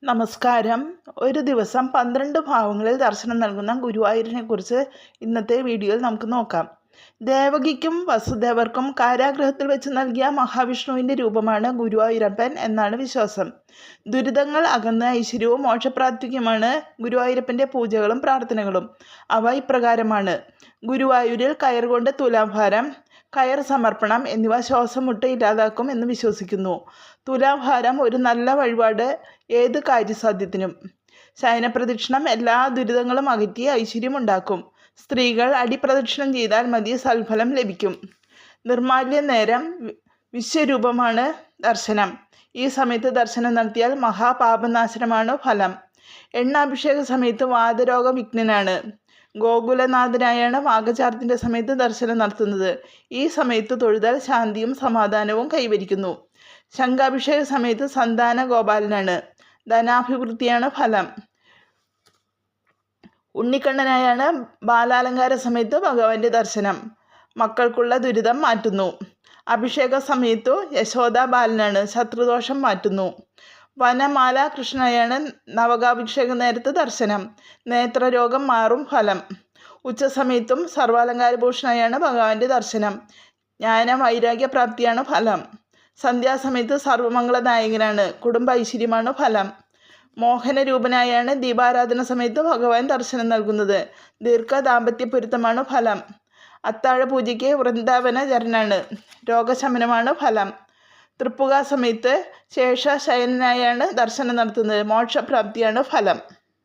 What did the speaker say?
നമസ്കാരം. ഒരു ദിവസം 12 ഭാവങ്ങളിൽ ദർശനം നൽകുന്ന ഗുരുവായൂരിനെക്കുറിച്ച് ഇന്നത്തെ വീഡിയോയിൽ നമുക്ക് നോക്കാം. ദേവകിക്കും വസുദേവർക്കും കാരാഗൃഹത്തിൽ വെച്ച് നൽകിയ മഹാവിഷ്ണുവിൻ്റെ രൂപമാണ് ഗുരുവായൂരപ്പൻ എന്നാണ് വിശ്വാസം. ദുരിതങ്ങൾ അകന്ന് ഐശ്വര്യവും മോക്ഷപ്രാപ്തിക്കുമാണ് ഗുരുവായൂരപ്പൻ്റെ പൂജകളും പ്രാർത്ഥനകളും. അവ ഇപ്രകാരമാണ്: ഗുരുവായൂരിൽ കയറുകൊണ്ട് തുലാഭാരം, കയർ സമർപ്പണം എന്നിവ ശ്വാസം മുട്ട് ഇല്ലാതാക്കും എന്ന് വിശ്വസിക്കുന്നു. തുലാഭാരം ഒരു നല്ല വഴിപാട് ഏത് കാര്യസാധ്യത്തിനും. ശയനപ്രദക്ഷിണം എല്ലാ ദുരിതങ്ങളും അകറ്റി ഐശ്വര്യമുണ്ടാക്കും. സ്ത്രീകൾ അടിപ്രദക്ഷിണം ചെയ്താൽ മതി, സൽഫലം ലഭിക്കും. നിർമാല്യ നേരം വിശ്വരൂപമാണ് ദർശനം. ഈ സമയത്ത് ദർശനം നടത്തിയാൽ മഹാപാപനാശനമാണ് ഫലം. എണ്ണാഭിഷേക സമയത്ത് വാതരോഗ വിഘ്നനാണ്. ഗോകുലനാഥനായാണ് വാഗചാർത്തിൻ്റെ സമയത്ത് ദർശനം നടത്തുന്നത്. ഈ സമയത്ത് തൊഴുതാൽ ശാന്തിയും സമാധാനവും കൈവരിക്കുന്നു. ശംഖാഭിഷേക സമയത്ത് സന്താന ഗോപാലനാണ്. ധനാഭിവൃദ്ധിയാണ് ഫലം. ഉണ്ണിക്കണ്ണനായാണ് ബാലാലങ്കാര സമയത്ത് ഭഗവാന്റെ ദർശനം. മക്കൾക്കുള്ള ദുരിതം മാറ്റുന്നു. അഭിഷേക സമയത്തു യശോദ ബാലനാണ്. ശത്രുദോഷം മാറ്റുന്നു. വനമാല കൃഷ്ണനായാണ് നവകാഭിഷേക നേരത്ത് ദർശനം. നേത്രരോഗം മാറും ഫലം. ഉച്ചസമയത്തും സർവാലങ്കാരഭൂഷണനായാണ് ഭഗവാന്റെ ദർശനം. ജ്ഞാന വൈരാഗ്യപ്രാപ്തിയാണ് ഫലം. സന്ധ്യാസമയത്ത് സർവമംഗളനായകനാണ്. കുടുംബ ഐശ്വര്യമാണ് ഫലം. മോഹനരൂപനായാണ് ദീപാരാധന സമയത്ത് ഭഗവാൻ ദർശനം നൽകുന്നത്. ദീർഘ ദാമ്പത്യ പൊരുത്തമാണ് ഫലം. അത്താഴ പൂജയ്ക്ക് വൃന്ദാവന ചരനാണ്. രോഗശമനമാണ് ഫലം. തൃപ്പുക സമയത്ത് ശേഷശയനായാണ് ദർശനം നടത്തുന്നത്. മോക്ഷപ്രാപ്തിയാണ് ഫലം.